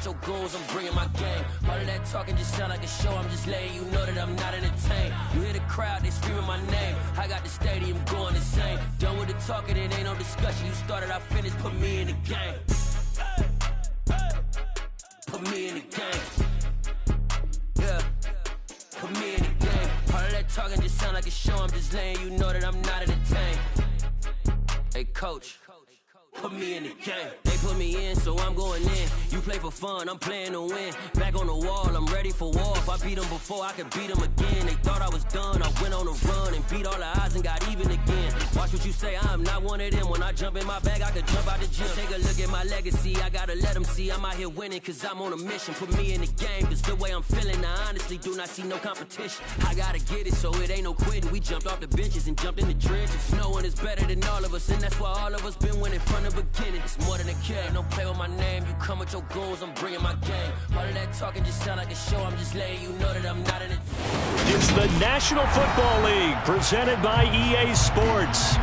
with your goons, I'm bringing my game. All of that talking just sound like a show, I'm just letting you know that I'm not entertained. You hear the crowd, they screaming my name. I got the stadium going insane. Done with the talking, it ain't no discussion. You started, I finished, put me in the game. Put me in the game. Yeah. Put me in the game. All of that talking just sound like a show, I'm just letting you know that I'm not entertained. Hey, coach. Put me in the game. They put me in, so I'm going in. You play for fun, I'm playing to win. Back on the wall, I'm ready for war. If I beat them before, I could beat them again. They thought I was done, I went on a run and beat all the odds and got even again. Watch what you say, I'm not one of them. When I jump in my bag, I could jump out the gym. Take a look at my legacy, I gotta let them see I'm out here winning, cause I'm on a mission. Put me in the game, cause the way I'm feeling, I honestly do not see no competition. I gotta get it, so it ain't no quitting. We jumped off the benches and jumped in the trenches. No one is better than all of us, and that's why all of us been winning from the beginning. It's more than a kid, don't play with my name. You come with your goons, I'm bringing my game. All of that talking just sound like a show, I'm just letting you know that I'm not in it. It's the National Football League, presented by EA Sports.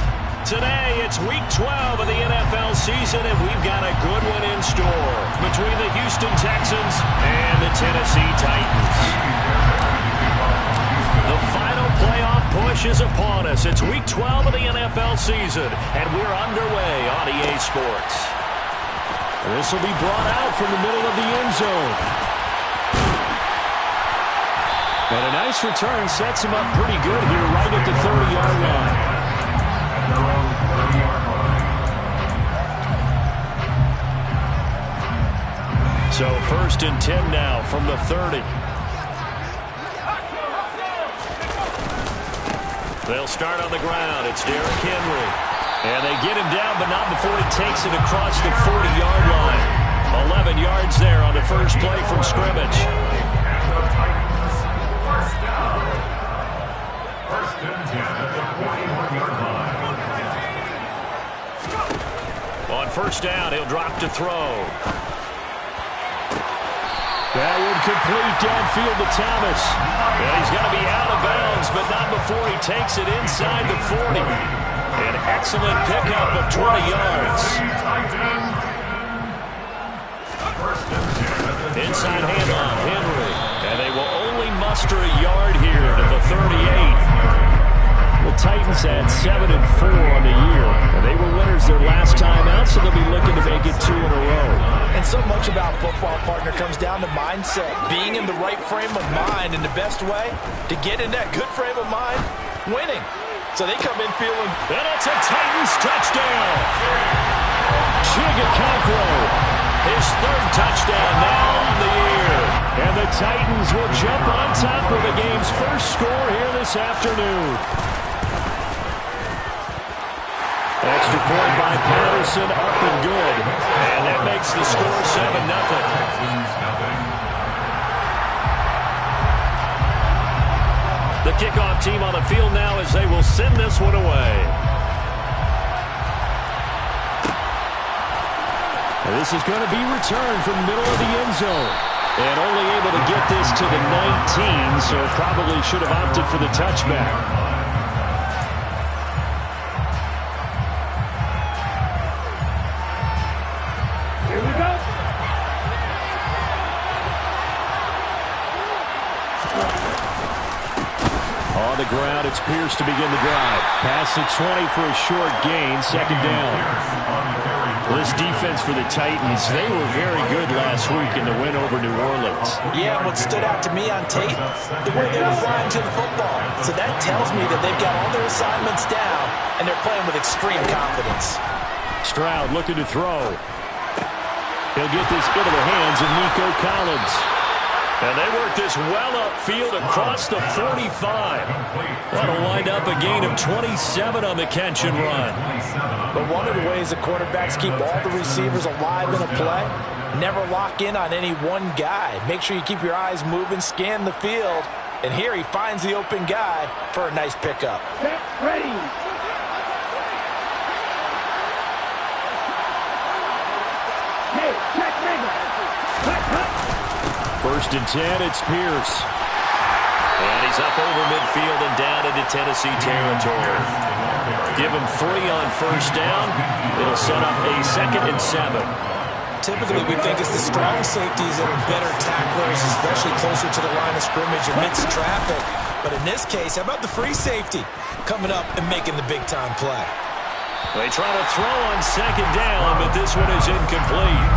Today, it's Week 12 of the NFL season, and we've got a good one in store between the Houston Texans and the Tennessee Titans. The final playoff push is upon us. It's Week 12 of the NFL season, and we're underway on EA Sports. This will be brought out from the middle of the end zone. And a nice return sets him up pretty good here right at the 30-yard line. So 1st and 10 now from the 30. They'll start on the ground. It's Derrick Henry. And they get him down, but not before he takes it across the 40-yard line. 11 yards there on the first play from scrimmage. First and 10 at the 41-yard line. On first down, he'll drop to throw. That would complete downfield to Thomas. And he's going to be out of bounds, but not before he takes it inside the 40. An excellent pickup of 20 yards. Inside handoff, Henry. And they will only muster a yard here to the 38. The Titans had 7-4 on the year, and they were winners their last time out, so they'll be looking to make it 2 in a row. And so much about football, partner, comes down to mindset. Being in the right frame of mind, and the best way to get in that good frame of mind, winning. So they come in feeling, and it's a Titans touchdown. Chigacancro, his 3rd touchdown now on the year. And the Titans will jump on top of the game's first score here this afternoon. Extra point by Patterson, up and good. And that makes the score 7-0. The kickoff team on the field now as they will send this one away. And this is going to be returned from the middle of the end zone. And only able to get this to the 19, so probably should have opted for the touchback. On the ground, it's Pierce to begin the drive. Pass to 20 for a short gain, 2nd down. This defense for the Titans, they were very good last week in the win over New Orleans. Yeah, what stood out to me on tape, the way they were flying to the football. So that tells me that they've got all their assignments down, and they're playing with extreme confidence. Stroud looking to throw. He'll get this into the hands of Nico Collins. And they work this well upfield across the 45. That'll wind up a gain of 27 on the catch and run. But one of the ways the quarterbacks keep all the receivers alive in a play, never lock in on any one guy. Make sure you keep your eyes moving, scan the field. And here he finds the open guy for a nice pickup. Get ready. Hey, check Rager. First and 10, it's Pierce. And he's up over midfield and down into Tennessee territory. Give him 3 on first down. It'll set up a 2nd and 7. Typically, we think it's the strong safeties that are better tacklers, especially closer to the line of scrimmage amidst traffic. But in this case, how about the free safety coming up and making the big-time play? They try to throw on second down, but this one is incomplete.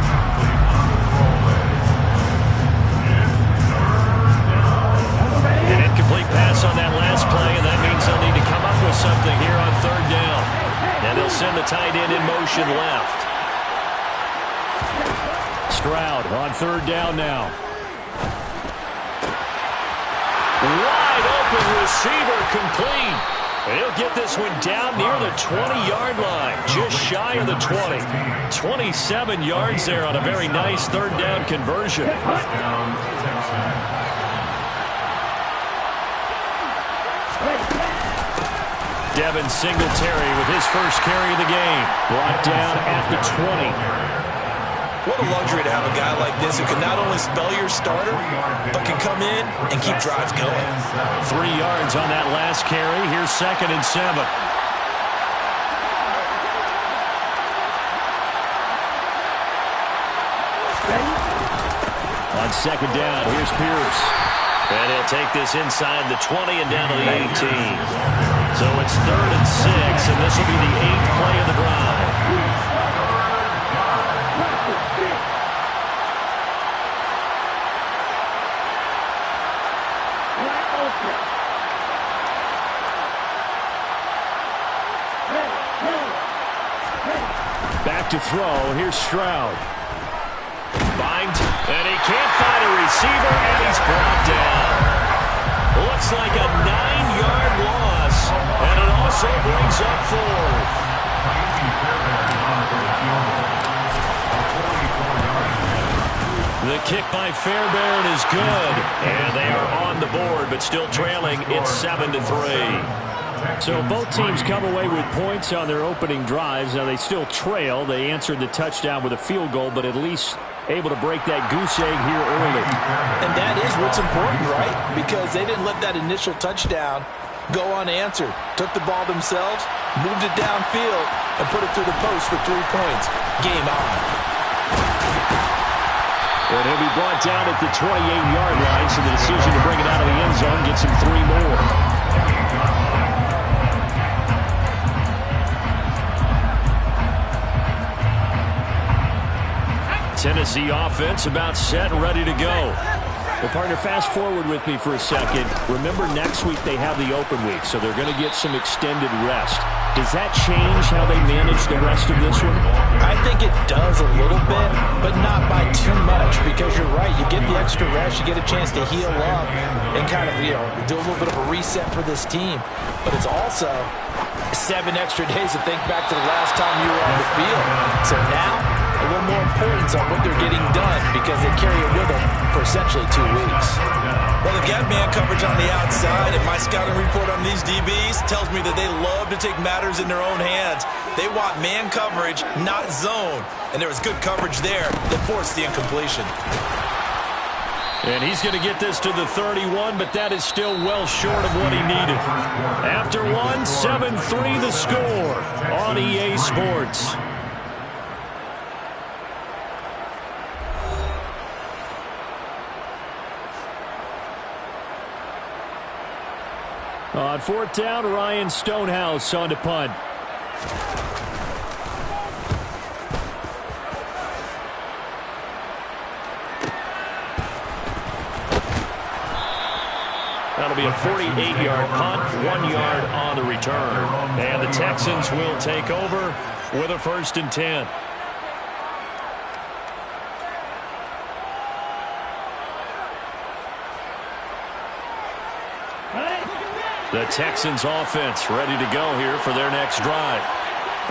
An incomplete pass on that last play, and that means they'll need to come up with something here on third down. And they'll send the tight end in motion left. Stroud on third down now. Wide open receiver complete. He'll get this one down near the 20-yard line, just shy of the 20. 27 yards there on a very nice third down conversion. Devin Singletary with his first carry of the game. Brought down at the 20. What a luxury to have a guy like this who can not only spell your starter, but can come in and keep drives going. 3 yards on that last carry. Here's 2nd and 7. On second down, here's Pierce. And he'll take this inside the 20 and down to the 18. So it's 3rd and 6, and this will be the 8th play of the drive. Back to throw. Here's Stroud. Bind, and he can't find a receiver, and he's brought down. Looks like a 9-yard loss, and it also brings up 4th. The kick by Fairbairn is good, and they are on the board, but still trailing. It's 7-3. So both teams come away with points on their opening drives. Now they still trail. They answered the touchdown with a field goal, but at least able to break that goose egg here early. And that is what's important, right? Because they didn't let that initial touchdown go unanswered. Took the ball themselves, moved it downfield, and put it through the post for 3 points. Game on. And he'll be brought down at the 28-yard line, so the decision to bring it out of the end zone gets him 3 more. Tennessee offense about set and ready to go. Well, partner, fast forward with me for a second. Remember, next week they have the open week, so they're going to get some extended rest. Does that change how they manage the rest of this one? I think it does a little bit, but not by too much, because you're right. You get the extra rest, you get a chance to heal up and kind of, do a little bit of a reset for this team. But it's also 7 extra days to think back to the last time you were on the field. So now, a little more importance on what they're getting done because they carry it with them for essentially 2 weeks. Well, they've got man coverage on the outside, and my scouting report on these DBs tells me that they love to take matters in their own hands. They want man coverage, not zone. And there was good coverage there that forced the incompletion. And he's going to get this to the 31, but that is still well short of what he needed. After one, 7-3 the score on EA Sports. On 4th down, Ryan Stonehouse on to punt. That'll be a 48-yard punt, 1 yard on the return. And the Texans will take over with a 1st and 10. The Texans offense ready to go here for their next drive.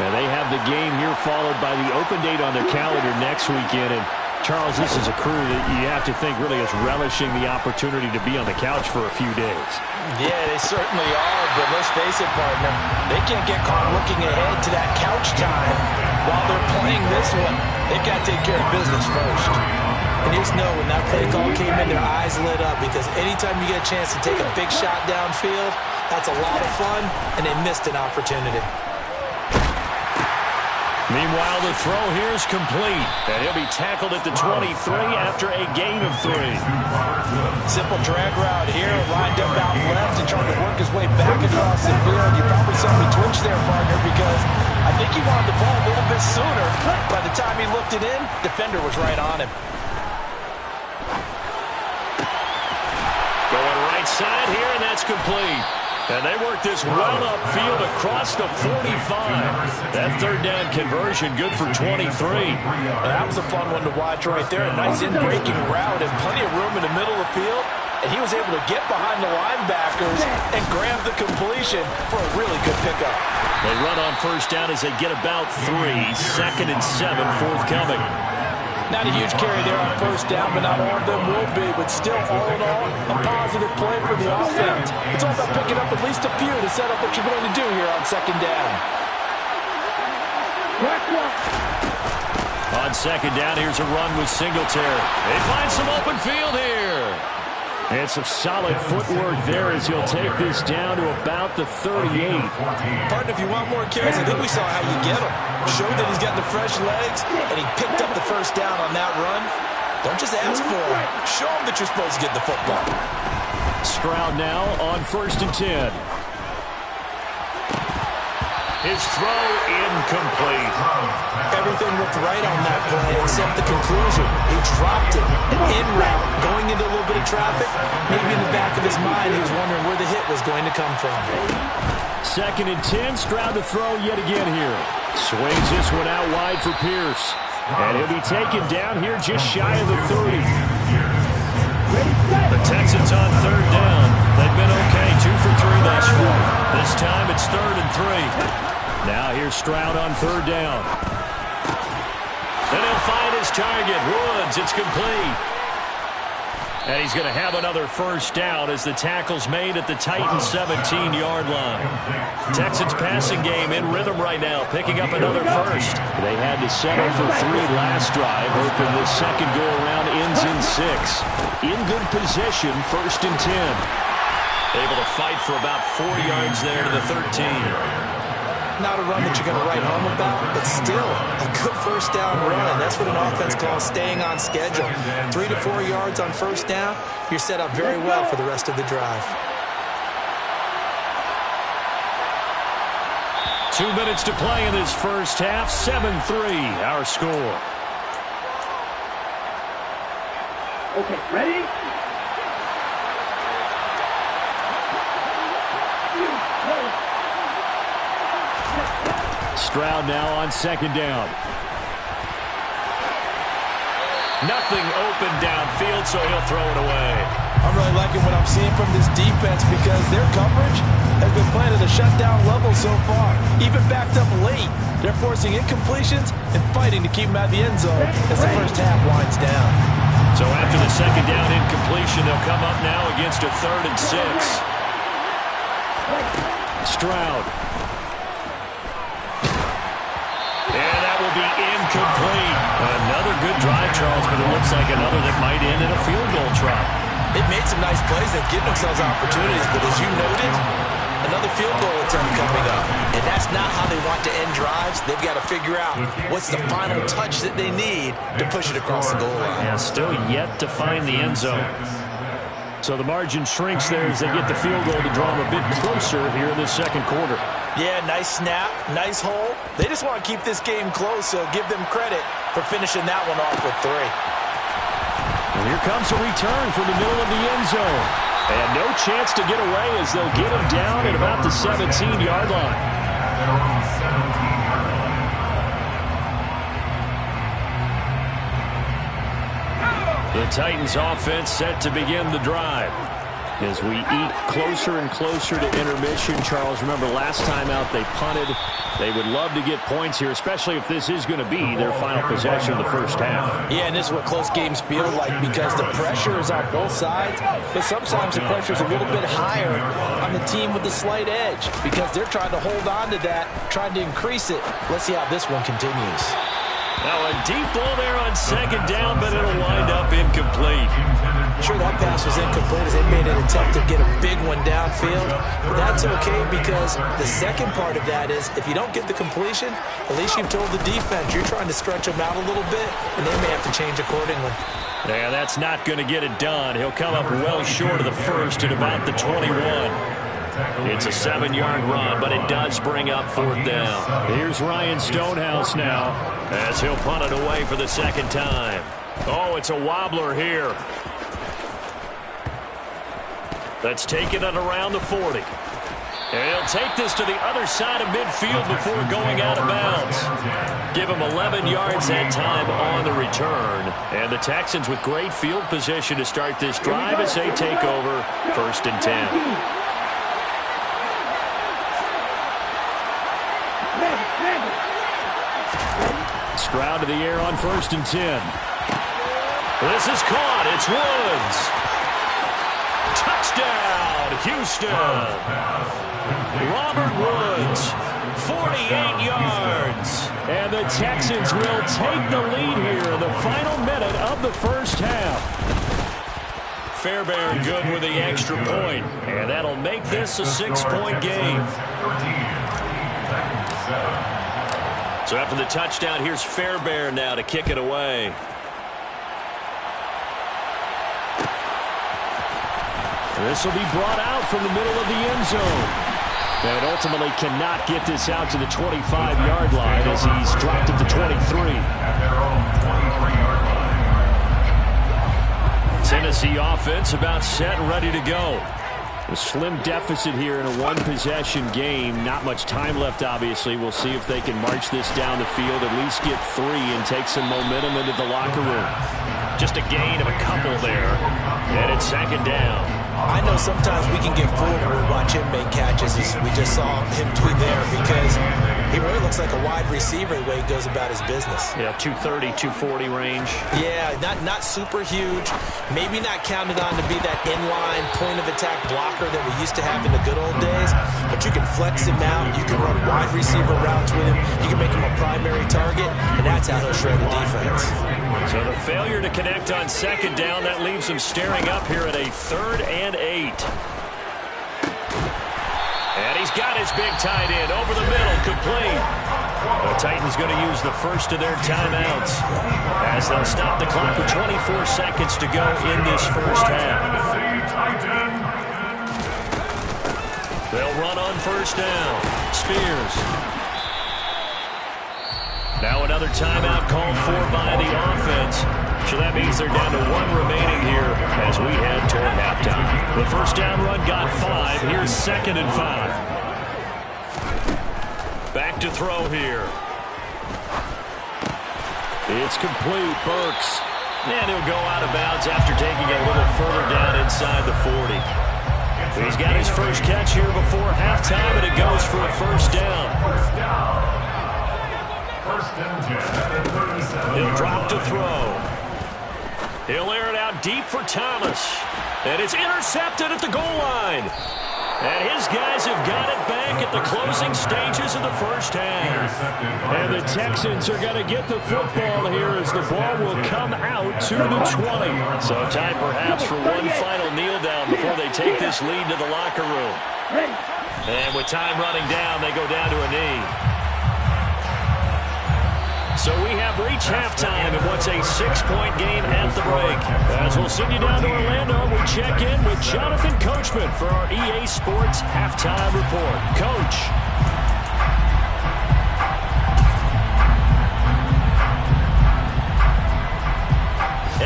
And they have the game here followed by the open date on their calendar next weekend. And Charles, this is a crew that you have to think really is relishing the opportunity to be on the couch for a few days. Yeah, they certainly are, but let's face it, partner. They can't get caught looking ahead to that couch time while they're playing this one. They've got to take care of business first. And just know when that play call came in, their eyes lit up because anytime you get a chance to take a big shot downfield, that's a lot of fun, and they missed an opportunity. Meanwhile, the throw here is complete. And he'll be tackled at the 23 after a gain of 3. Simple drag route here, lined up out left and trying to work his way back across the field. You probably saw me twitch there, partner, because I think he wanted the ball a little bit sooner. By the time he looked it in, defender was right on him. Going right side here, and that's complete. And they work this well upfield across the 45. That third down conversion good for 23. That was a fun one to watch right there. A nice in-breaking route and plenty of room in the middle of the field. And he was able to get behind the linebackers and grab the completion for a really good pickup. They run on first down as they get about 3. 2nd and 7 forthcoming. Not a huge carry there on first down, but not all of them will be. But still, all in all, a positive play for the offense. It's all about picking up at least a few to set up what you're going to do here on second down. On second down, here's a run with Singletary. They find some open field here. And some solid footwork there as he'll take this down to about the 38. Partner, if you want more carries, I think we saw how you get him. Showed that he's got the fresh legs, and he picked up the first down on that run. Don't just ask for him. Show him that you're supposed to get the football. Stroud now on 1st and 10. His throw incomplete. Everything looked right on that play except the conclusion. He dropped it. An in route, going into a little bit of traffic. Maybe in the back of his mind, he was wondering where the hit was going to come from. 2nd and 10. Stroud to throw yet again here. Swings this one out wide for Pierce. And he'll be taken down here just shy of the 30. The Texans on third down. They've been okay, 2 for 3 thus far. This time it's 3rd and 3. Now here's Stroud on third down. And he'll find his target. Woods, it's complete. And he's going to have another first down as the tackle's made at the Titans' 17-yard line. Texans passing game in rhythm right now, picking up another first. They had to settle for 3 last drive, hoping this second go-around ends in 6. In good position, 1st and 10. Able to fight for about 4 yards there to the 13. Not a run that you're going to write home about, but still a good first down run. That's what an offense calls staying on schedule. 3 to 4 yards on first down, you're set up very well for the rest of the drive. 2 minutes to play in this first half. 7-3, our score. Okay, ready? Stroud now on second down. Nothing open downfield, so he'll throw it away. I'm really liking what I'm seeing from this defense because their coverage has been playing at a shutdown level so far. Even backed up late, they're forcing incompletions and fighting to keep them out of the end zone as the first half winds down. So after the second down incompletion, they'll come up now against a 3rd and 6. Stroud. And that will be incomplete. Another good drive, Charles, but it looks like another that might end in a field goal try. They've made some nice plays. They've given themselves opportunities, but as you noted, another field goal attempt coming up. And that's not how they want to end drives. They've got to figure out what's the final touch that they need to push it across the goal line. Yeah, still yet to find the end zone. So the margin shrinks there as they get the field goal to draw them a bit closer here in this second quarter. Yeah, nice snap, nice hole. They just want to keep this game close, so give them credit for finishing that one off with 3. And here comes a return from the middle of the end zone. And no chance to get away as they'll get him down at about the 17-yard line. The Titans offense set to begin the drive. As we eat closer and closer to intermission, Charles, remember last time out they punted. They would love to get points here, especially if this is going to be their final possession of the first half. Yeah, and this is what close games feel like because the pressure is on both sides, but sometimes the pressure is a little bit higher on the team with the slight edge because they're trying to hold on to that, trying to increase it. Let's see how this one continues. Now a deep ball there on second down, but it'll wind up incomplete. Sure, that pass was incomplete as they made an attempt to get a big one downfield. But that's okay because the second part of that is if you don't get the completion, at least you've told the defense you're trying to stretch them out a little bit, and they may have to change accordingly. Yeah, that's not going to get it done. He'll come up well short of the first at about the 21. It's a 7-yard run, but it does bring up 4th down. Here's Ryan Stonehouse now as he'll punt it away for the second time. Oh, it's a wobbler here. That's taken it around the 40. And he'll take this to the other side of midfield before going out of bounds. Give him 11 yards that time on the return. And the Texans with great field position to start this drive as they take over 1st and 10. Stroud to the air on 1st and 10. This is caught. It's Woods. Touchdown, Houston. Robert Woods, 48 yards. And the Texans will take the lead here in the final minute of the first half. Fairbairn good with the extra point, and that'll make this a 6-point game. So after the touchdown, here's Fairbairn now to kick it away. This will be brought out from the middle of the end zone. And ultimately cannot get this out to the 25-yard line as he's dropped at the 23. Tennessee offense about set and ready to go. A slim deficit here in a one-possession game. Not much time left, obviously. We'll see if they can march this down the field, at least get 3 and take some momentum into the locker room. Just a gain of a couple there. And it's 2nd down. I know sometimes we can get fooled when we watch him make catches, as we just saw him do there, because he really looks like a wide receiver the way he goes about his business. Yeah, 230, 240 range. Yeah, not super huge. Maybe not counted on to be that inline point-of-attack blocker that we used to have in the good old days, but you can flex him out. You can run wide receiver routes with him. You can make him a primary target, and that's how he'll shred the defense. So the failure to connect on 2nd down, that leaves him staring up here at a 3rd and 8. And he's got his big tight end over the middle, complete. The Titans going to use the first of their timeouts as they'll stop the clock with 24 seconds to go in this first half. They'll run on 1st down. Spears. Now another timeout called for by the offense. So that means they're down to 1 remaining here as we head toward halftime. The first down run got 5. Here's 2nd and 5. Back to throw here. It's complete. Burks. And he'll go out of bounds after taking it a little further down inside the 40. He's got his first catch here before halftime, and it goes for a 1st down. He'll drop to throw. He'll air it out deep for Thomas. And it's intercepted at the goal line. And his guys have got it back at the closing stages of the first half. And the Texans are going to get the football here as the ball will come out to the 20. So time perhaps for one final kneel down before they take this lead to the locker room. And with time running down, they go down to a knee. So we have reached halftime in what's a 6-point game at the break. As we'll send you down to Orlando, we check in with Jonathan Coachman for our EA Sports Halftime Report. Coach.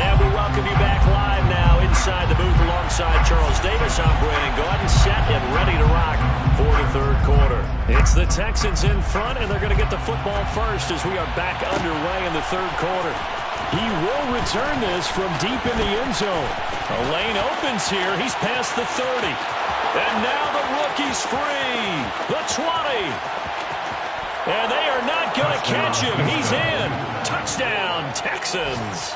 And we welcome you back live now inside the booth alongside Charles Davis. I'm Brandon Gaudin, set and ready to rock for the 3rd quarter. It's the Texans in front, and they're going to get the football first as we are back underway in the 3rd quarter. He will return this from deep in the end zone. A lane opens here. He's past the 30. And now the rookie's free. The 20. And they are not going to catch him. He's in. Touchdown, Texans.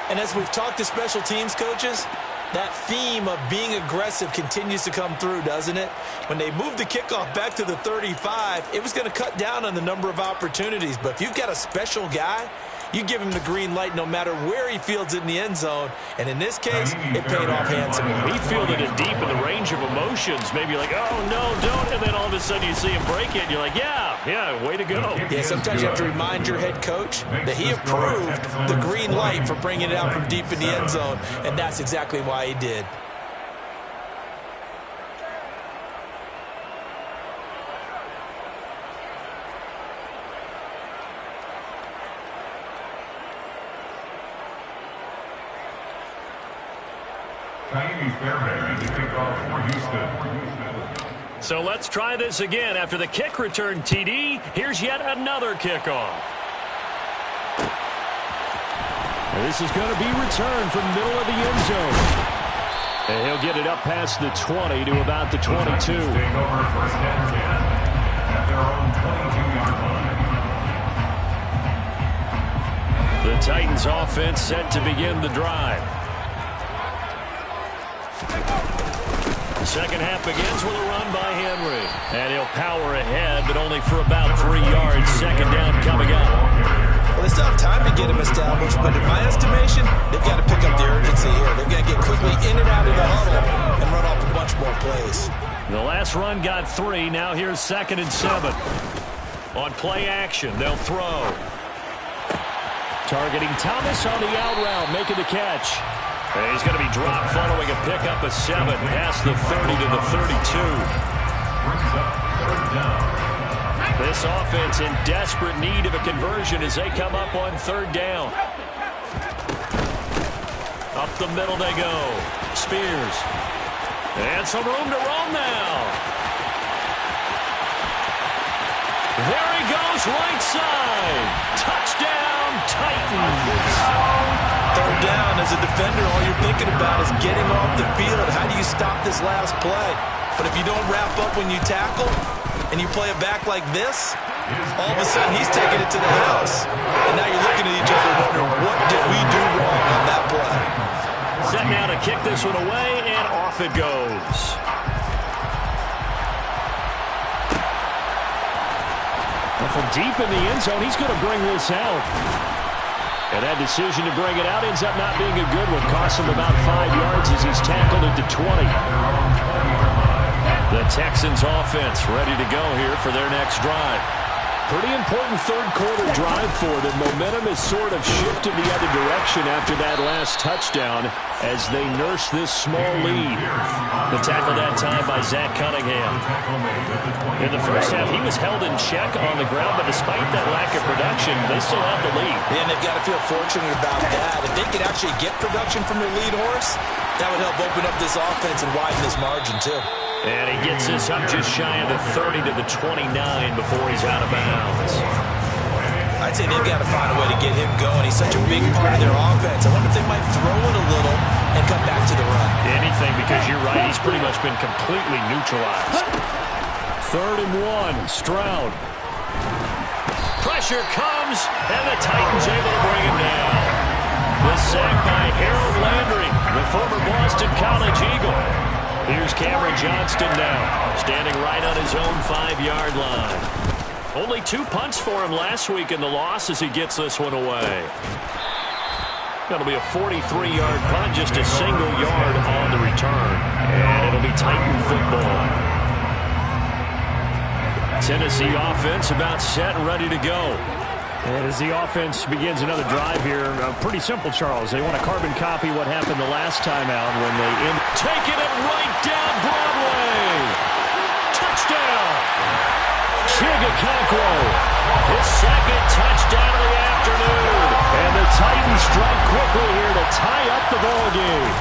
And as we've talked to special teams coaches, that theme of being aggressive continues to come through, doesn't it? When they moved the kickoff back to the 35, it was going to cut down on the number of opportunities. But if you've got a special guy, You give him the green light no matter where he fields it in the end zone. And in this case, it paid off handsomely. He fielded it deep in the range of emotions. Maybe like, oh, no, don't. And then all of a sudden you see him break it. And you're like, yeah, way to go. Yeah, sometimes you have to remind your head coach that he approved the green light for bringing it out from deep in the end zone. And that's exactly why he did. So let's try this again. After the kick return TD, here's yet another kickoff. This is going to be returned from middle of the end zone. And he'll get it up past the 20 to about the 22. Take over first and 10 at their own 22-yard line. The Titans offense set to begin the drive. The second half begins with a run by Henry. And he'll power ahead, but only for about 3 yards. Second down coming up. Well, they still have time to get him established, but in my estimation, they've got to pick up the urgency here. They've got to get quickly in and out of the huddle and run off a bunch more plays. The last run got 3. Now here's 2nd and 7. On play action, they'll throw. Targeting Thomas on the out route, making the catch. And he's going to be dropped following a pickup of 7 past the 30 to the 32. This offense in desperate need of a conversion as they come up on 3rd down. Up the middle they go. Spears. And some room to roam now. There he goes, right side. Touchdown, Titans. 3rd down, as a defender, all you're thinking about is getting off the field. How do you stop this last play? But if you don't wrap up when you tackle and you play it back like this, all of a sudden he's taking it to the house. And now you're looking at each other wondering, what did we do wrong on that play? Set now to kick this one away, and off it goes. Well, from deep in the end zone, he's going to bring this out. And that decision to bring it out ends up not being a good one. Costs him about 5 yards as he's tackled at the 20. The Texans offense ready to go here for their next drive. Pretty important 3rd quarter drive for them. Momentum has sort of shifted the other direction after that last touchdown as they nurse this small lead. The tackle that time by Zach Cunningham. In the first half, he was held in check on the ground, but despite that lack of production, they still have the lead. And they've got to feel fortunate about that. If they could actually get production from their lead horse, that would help open up this offense and widen this margin too. And he gets this up just shy of the 30 to the 29 before he's out of bounds. I'd say they've got to find a way to get him going. He's such a big part of their offense. I wonder if they might throw it a little and come back to the run. Anything, because you're right. He's pretty much been completely neutralized. 3rd and 1, Stroud. Pressure comes, and the Titans able to bring him down. The sack by Harold Landry, the former Boston College Eagle. Here's Cameron Johnston now, standing right on his own 5-yard line. Only 2 punts for him last week in the loss as he gets this one away. That'll be a 43-yard punt, just a single yard on the return. And it'll be Titan football. Tennessee offense about set and ready to go. And as the offense begins another drive here, pretty simple, Charles. They want to carbon copy what happened the last time out when they taking it right down Broadway. Touchdown. Chigakonkwo. His 2nd touchdown of the afternoon. And the Titans strike quickly here to tie up the ball game.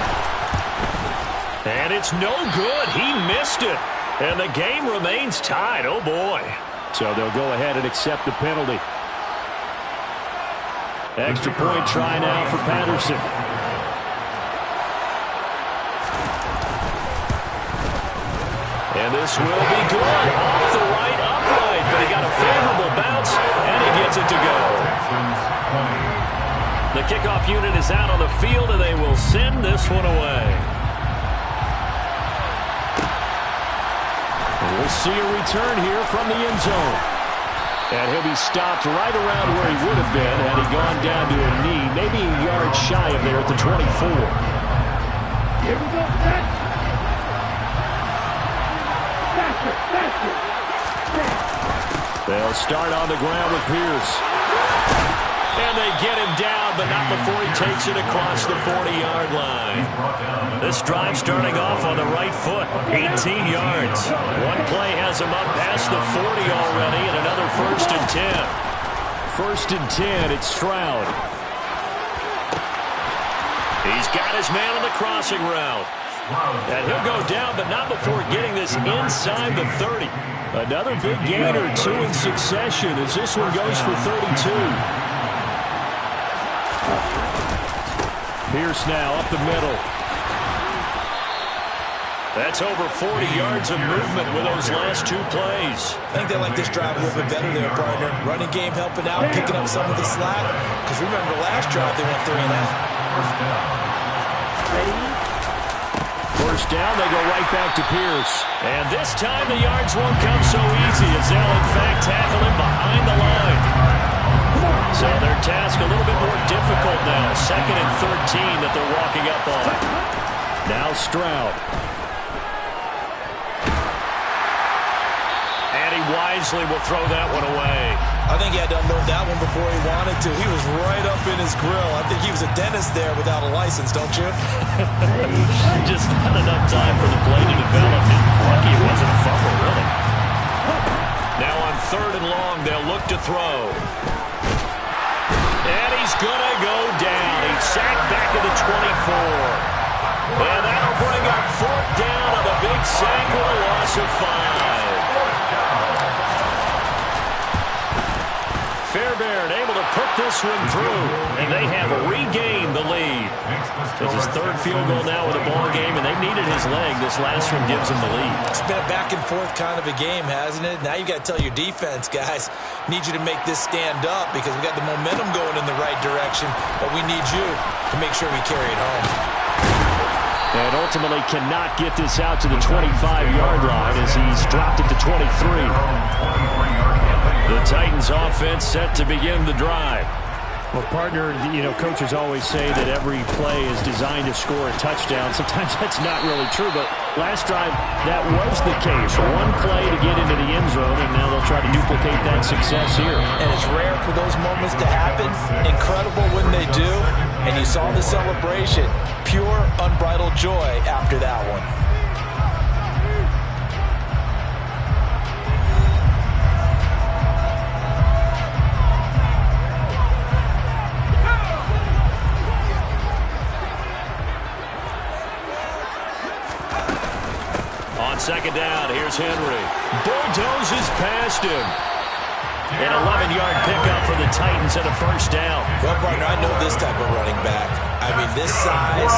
And it's no good. He missed it. And the game remains tied. Oh, boy. So they'll go ahead and accept the penalty. Extra point try now for Patterson. And this will be good. Off the right upright, but he got a favorable bounce, and he gets it to go. The kickoff unit is out on the field, and they will send this one away. And we'll see a return here from the end zone. And he'll be stopped right around where he would have been had he gone down to a knee, maybe a yard shy of there at the 24. Here we go, set. Faster, faster. They'll start on the ground with Pierce. And they get him down, but not before he takes it across the 40-yard line. This drive starting off on the right foot, 18 yards. One play has him up past the 40 already, and another 1st and 10. 1st and 10, it's Stroud. He's got his man on the crossing route. And he'll go down, but not before getting this inside the 30. Another big gain or 2 in succession as this one goes for 32. Pierce now up the middle. That's over 40 yards of movement with those last 2 plays. I think they like this drive a little bit better there, partner. Running game helping out, picking up some of the slack. Because remember, last drive they went 3 and out. First down, they go right back to Pierce. And this time the yards won't come so easy as they'll in fact tackle him behind the line. So their task a little bit more difficult now. 2nd and 13 that they're walking up on. Now Stroud. And he wisely will throw that one away. I think he had to unload that one before he wanted to. He was right up in his grill. I think he was a dentist there without a license, don't you? Just not enough time for the play to develop. Lucky it wasn't a fumble, really. Now on 3rd and long, they'll look to throw. And he's going to go down. He's sacked back to the 24. And that'll bring up 4th down on the big sack with a loss of 5. Fairbairn able to put this one through, and they have regained the lead. It's his 3rd field goal now with a ball game, and they've needed his leg. This last one gives him the lead. It's been a back and forth kind of a game, hasn't it? Now you got to tell your defense, guys, need you to make this stand up because we got the momentum going in the right direction, but we need you to make sure we carry it home. And ultimately cannot get this out to the 25-yard line as he's dropped it to 23. The Titans offense set to begin the drive. Well, partner, coaches always say that every play is designed to score a touchdown. Sometimes that's not really true, but last drive, that was the case. One play to get into the end zone, and now they'll try to duplicate that success here. And it's rare for those moments to happen. Incredible when they do. And you saw the celebration. Pure, unbridled joy after that one. On 2nd down, here's Henry. Bulldozes past him. An 11-yard pickup for the Titans and a 1st down. Well, partner, I know this type of running back. I mean, this size,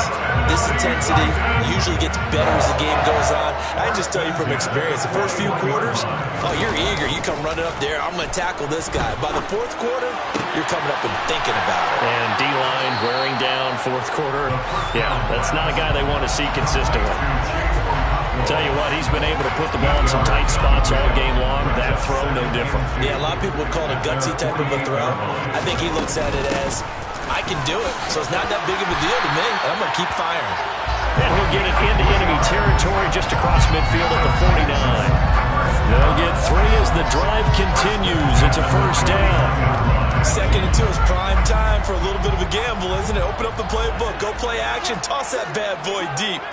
this intensity usually gets better as the game goes on. I can just tell you from experience, the first few quarters, you're eager. You come running up there, I'm going to tackle this guy. By the 4th quarter, you're coming up and thinking about it. And D-line wearing down 4th quarter. Yeah, that's not a guy they want to see consistently. Tell you what, he's been able to put the ball in some tight spots all game long. That throw, no different. Yeah, a lot of people would call it a gutsy type of a throw. I think he looks at it as, I can do it, so it's not that big of a deal to me, and I'm going to keep firing. And he'll get it into enemy territory just across midfield at the 49. They'll get 3 as the drive continues. It's a 1st down. 2nd and 2 is prime time for a little bit of a gamble, isn't it? Open up the playbook, go play action, toss that bad boy deep.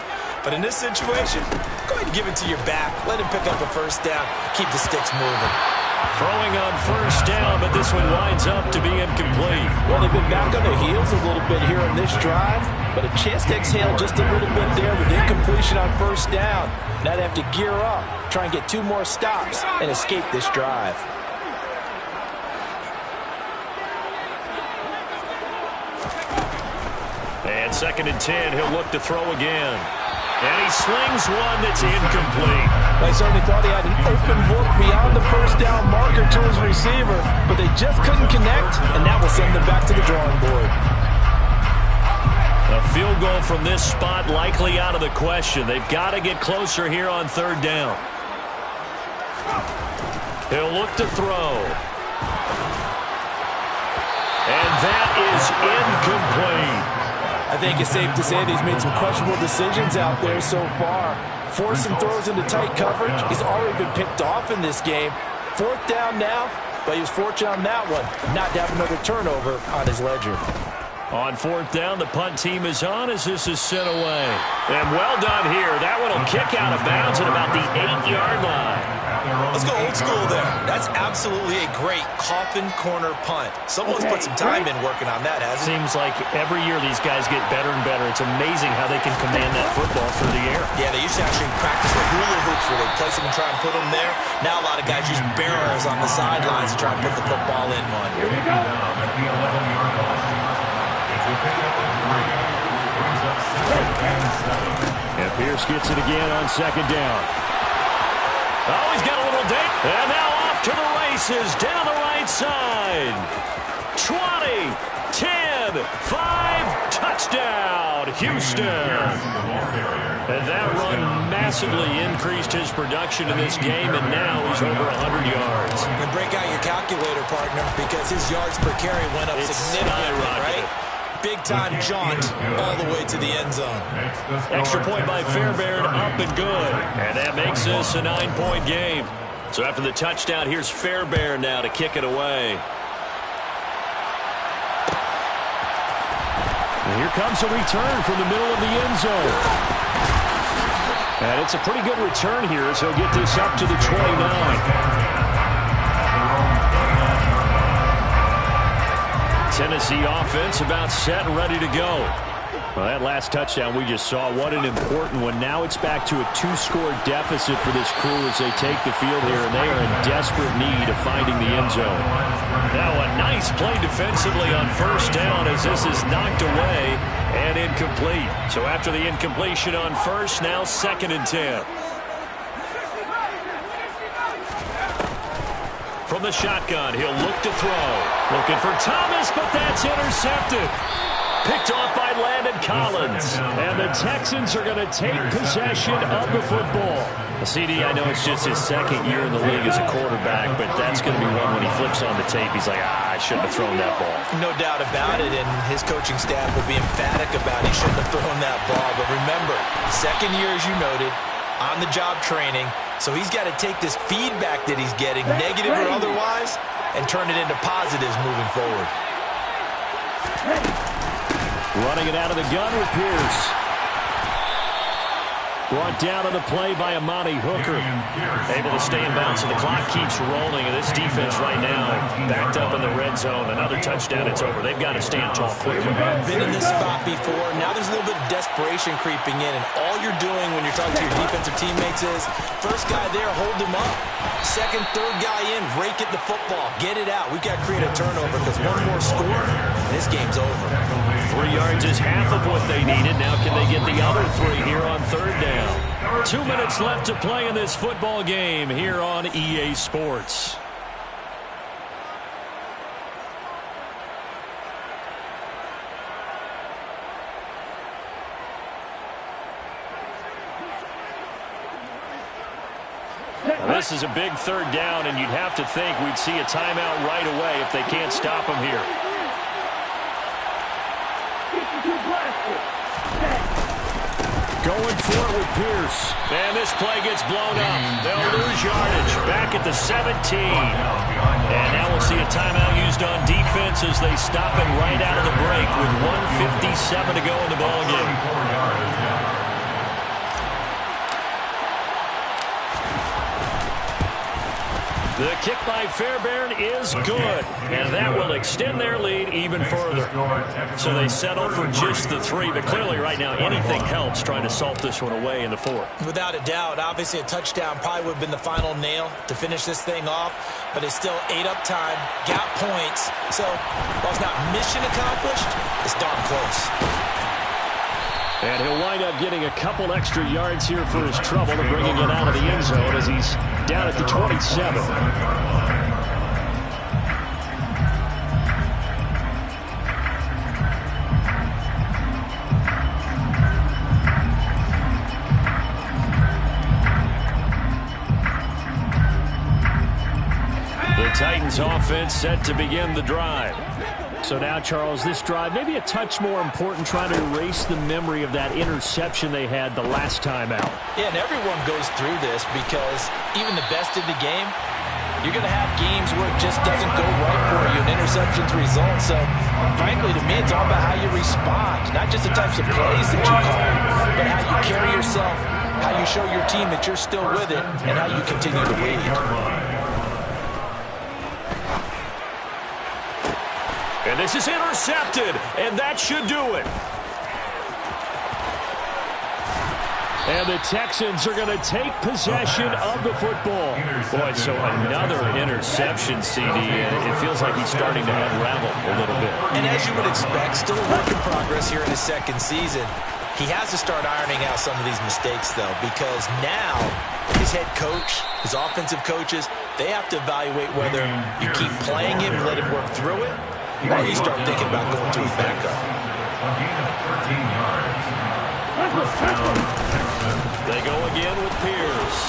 But in this situation, go ahead and give it to your back. Let him pick up a 1st down. Keep the sticks moving. Throwing on 1st down, but this one winds up to be incomplete. Well, they've been back on their heels a little bit here on this drive, but a chance to exhale just a little bit there with incompletion on 1st down. Now they have to gear up, try and get 2 more stops, and escape this drive. And 2nd and 10, he'll look to throw again. And he slings one that's incomplete. They certainly thought he had an open look beyond the 1st down marker to his receiver, but they just couldn't connect, and that will send them back to the drawing board. A field goal from this spot likely out of the question. They've got to get closer here on 3rd down. He'll look to throw. that is incomplete. I think it's safe to say that he's made some questionable decisions out there so far. Forcing throws into tight coverage. He's already been picked off in this game. 4th down now, but he was fortunate on that one, not to have another turnover on his ledger. On 4th down, the punt team is on as this is sent away. And well done here. That one will kick out of bounds at about the 8-yard line. Let's go old school there. That's absolutely a great coffin corner punt. Someone's put some time in working on that, hasn't it? Seems like every year these guys get better and better. It's amazing how they can command that football through the air. Yeah, they used to actually practice with hula hoops where they place them and try and put them there. Now a lot of guys use barrels on the sidelines to try and put the football in one. Here we go. And Pierce gets it again on 2nd down. Oh, he's got a little date. And now off to the races down the right side. 20, 10, 5, touchdown, Houston. And that run massively increased his production in this game, and now he's over 100 yards. And break out your calculator, partner, because his yards per carry went up significantly, right? Big-time jaunt all the way to the end zone. Extra point by Fairbairn, up and good. And that makes this a 9-point game. So after the touchdown, here's Fairbairn now to kick it away. And here comes a return from the middle of the end zone. And it's a pretty good return here as he'll get this up to the 29. Tennessee offense about set and ready to go. Well, that last touchdown we just saw, what an important one. Now it's back to a 2-score deficit for this crew as they take the field here, and they are in desperate need of finding the end zone. Now a nice play defensively on 1st down as this is knocked away and incomplete. So after the incompletion on 1st, now 2nd and 10. From the shotgun, he'll look to throw. Looking for Thomas, but that's intercepted. Picked off by Landon Collins. And the Texans are going to take possession of the football. CD, I know it's just his 2nd year in the league as a quarterback, but that's going to be one when he flips on the tape. He's like, I shouldn't have thrown that ball. No doubt about it, and his coaching staff will be emphatic about he shouldn't have thrown that ball. But remember, 2nd year, as you noted, on-the-job training. So he's got to take this feedback that he's getting, negative or otherwise, and turn it into positives moving forward. Running it out of the gun with Pierce. Brought down on the play by Amani Hooker. Able to stay in bounds, and the clock keeps rolling. And this defense right now backed up in the red zone. Another touchdown, it's over. They've got to stand tall quickly. Been in this spot before. Now there's a little bit of desperation creeping in. And all you're doing when you're talking to your defensive teammates is, first guy there, hold him up. 2nd, 3rd guy in, rake at the football. Get it out. We've got to create a turnover because one more score, and this game's over. 3 yards is half of what they needed. Now can they get the other 3 here on 3rd down? 2 minutes left to play in this football game here on EA Sports. Now, this is a big 3rd down, and you'd have to think we'd see a timeout right away if they can't stop him here. Going for it with Pierce. And this play gets blown up. They'll lose yardage. Back at the 17. And now we'll see a timeout used on defense as they stop it right out of the break with 1:57 to go in the ballgame. The kick by Fairbairn is good, and that will extend their lead even further. So they settle for just the 3, but clearly right now anything helps trying to salt this one away in the 4th. Without a doubt, obviously a touchdown probably would have been the final nail to finish this thing off, but it's still 8 up time, got points. So while it's not mission accomplished, it's darn close. And he'll wind up getting a couple extra yards here for his trouble and bringing it out of the end zone as he's down at the 27. The Titans offense set to begin the drive. So now, Charles, this drive maybe a touch more important, trying to erase the memory of that interception they had the last time out. Yeah, and everyone goes through this because even the best in the game, you're going to have games where it just doesn't go right for you, and interceptions result. So, frankly, to me, it's all about how you respond, not just the types of plays that you call, but how you carry yourself, how you show your team that you're still with it, and how you continue to lead. And this is intercepted, and that should do it. And the Texans are going to take possession of the football. Boy, so another interception, CD. It feels like he's starting to unravel a little bit. And as you would expect, still a work in progress here in his second season. He has to start ironing out some of these mistakes, though, because now his head coach, his offensive coaches, they have to evaluate whether you keep playing him and let him work through it, or you start thinking about going to his backup. They go again with Pierce.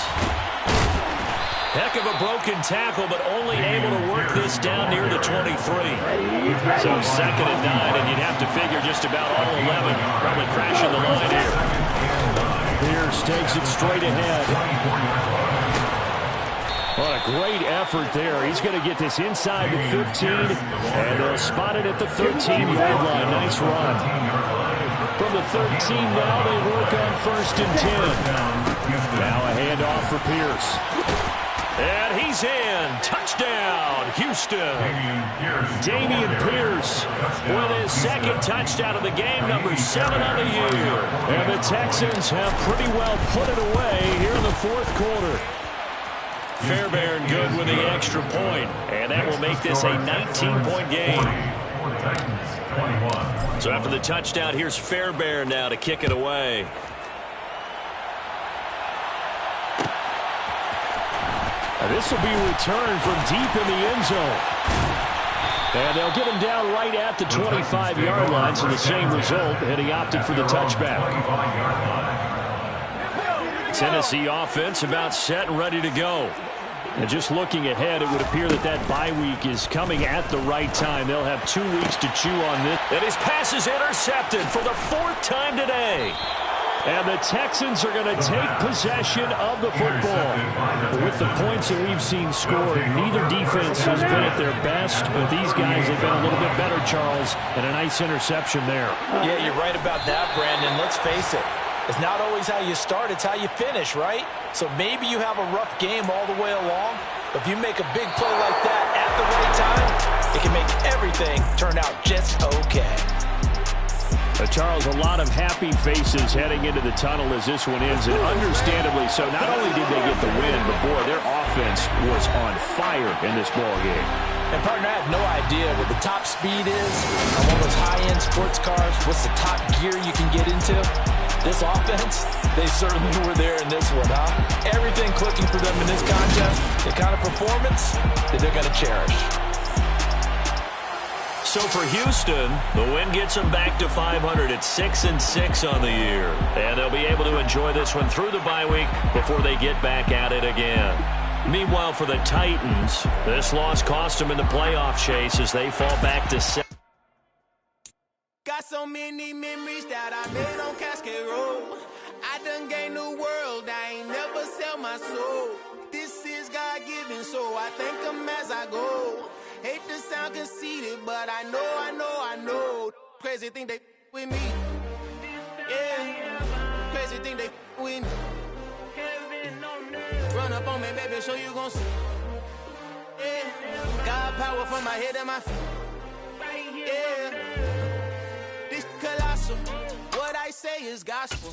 Heck of a broken tackle, but only able to work this down near the 23. So 2nd and 9, and you'd have to figure just about all 11 probably crashing the line here. Pierce takes it straight ahead. What a great effort there. He's going to get this inside the 15, and they'll spot it at the 13-yard line. Nice run. From the 13 now, they work on 1st and 10. Now a handoff for Pierce. And he's in. Touchdown, Houston. Dameon Pierce With his 2nd touchdown of the game, number 7 on the year. And the Texans have pretty well put it away here in the 4th quarter. Fairbairn good with the extra point, and that will make this a 19-point game. So after the touchdown, here's Fairbairn now to kick it away. This will be returned from deep in the end zone. And they'll get him down right at the 25-yard line, so the same result, and he opted for the touchback. Tennessee offense about set and ready to go. And just looking ahead, it would appear that that bye week is coming at the right time. They'll have 2 weeks to chew on this. And his pass is intercepted for the 4th time today. And the Texans are going to take possession of the football. With the points that we've seen scored, neither defense has been at their best, but these guys have been a little bit better, Charles, and a nice interception there. Yeah, you're right about that, Brandon. Let's face it. It's not always how you start, it's how you finish, right? So maybe you have a rough game all the way along, but if you make a big play like that at the right time, it can make everything turn out just okay. Charles, a lot of happy faces heading into the tunnel as this one ends, and understandably so. Not only did they get the win, but boy, their offense was on fire in this ball game. And partner, I have no idea what the top speed is on one of those high-end sports cars. What's the top gear you can get into? This offense, they certainly were there in this one, huh? Everything clicking for them in this contest, the kind of performance that they're going to cherish. So for Houston, the win gets them back to 500 at 6-6 on the year. And they'll be able to enjoy this one through the bye week before they get back at it again. Meanwhile, for the Titans, this loss cost them in the playoff chase as they fall back to 7. Got so many memories that I made on Cascade Road. I done gained the world, I ain't never sell my soul. This is God-given, so I thank him as I go. Hate to sound conceited, but I know. Crazy thing they with me. Yeah, crazy thing they with me. Run up on me, baby, show you gon' see. Yeah, God power from my head to my feet. Yeah, this colossal. What I say is gospel.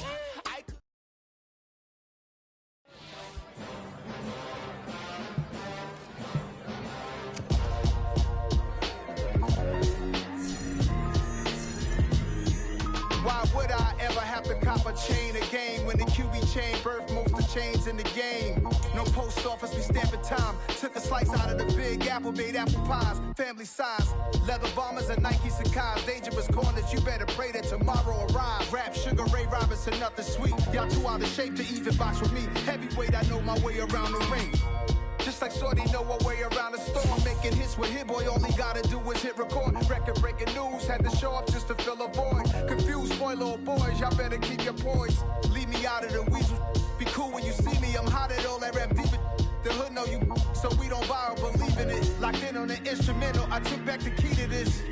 Why would I ever have to cop a chain again when the QB chain birthed most of chains in the game? No post office, we stamping time. Took a slice out of the big apple, made apple pies, family size. Leather bombers and Nike Sacai's. Dangerous corners, you better pray that tomorrow arrives. Rap, Sugar Ray Robinson, nothing sweet. Y'all too out of shape to even box with me. Heavyweight, I know my way around the ring. Just It's like shorty know a way around the storm. Making hits with Hit Boy, all he gotta do is hit record. Record breaking news, had to show up just to fill a void. Confused boy, little boys, y'all better keep your poise. Leave me out of the weasel. Be cool when you see me, I'm hot at all that rap deep. The hood know you, so we don't borrow, believe in it. Locked in on the instrumental, I took back the key to this.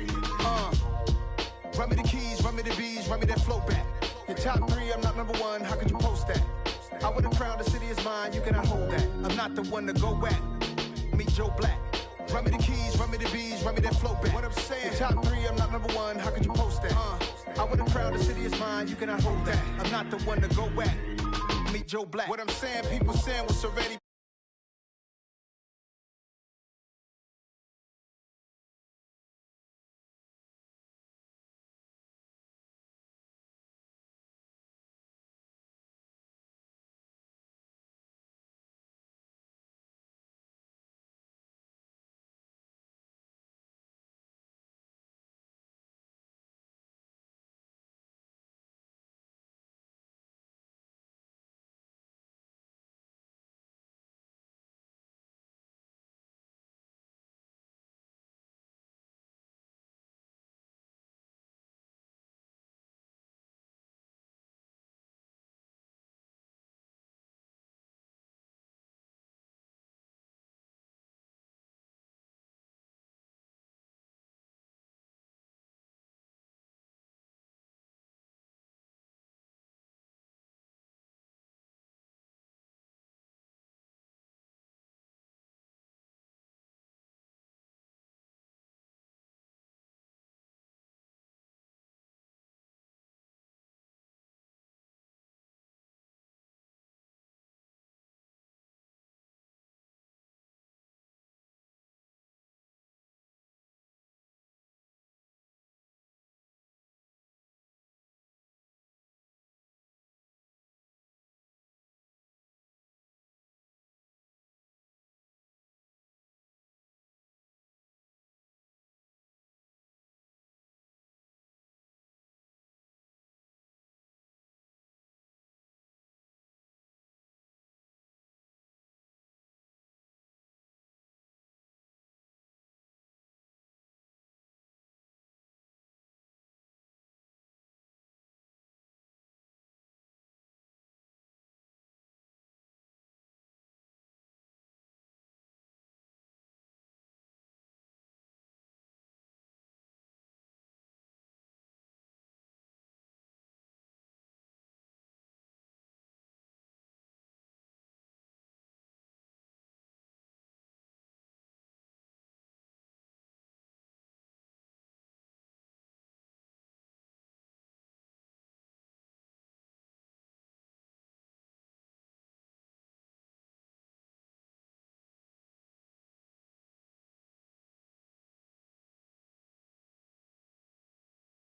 Run me the keys, run me the bees, run me that flow back. Your top 3, I'm not number 1, how could you post that? I would've crowned the city is mine, you cannot hold that. I'm not the one to go back. Meet Joe Black. Run me the keys, run me the bees, run me that flow back. What I'm saying, your top 3, I'm not number 1, how could you post that? I would've crowned the city is mine, you cannot hold that. I'm not the one to go back. Meet Joe Black. What I'm saying, people saying what's already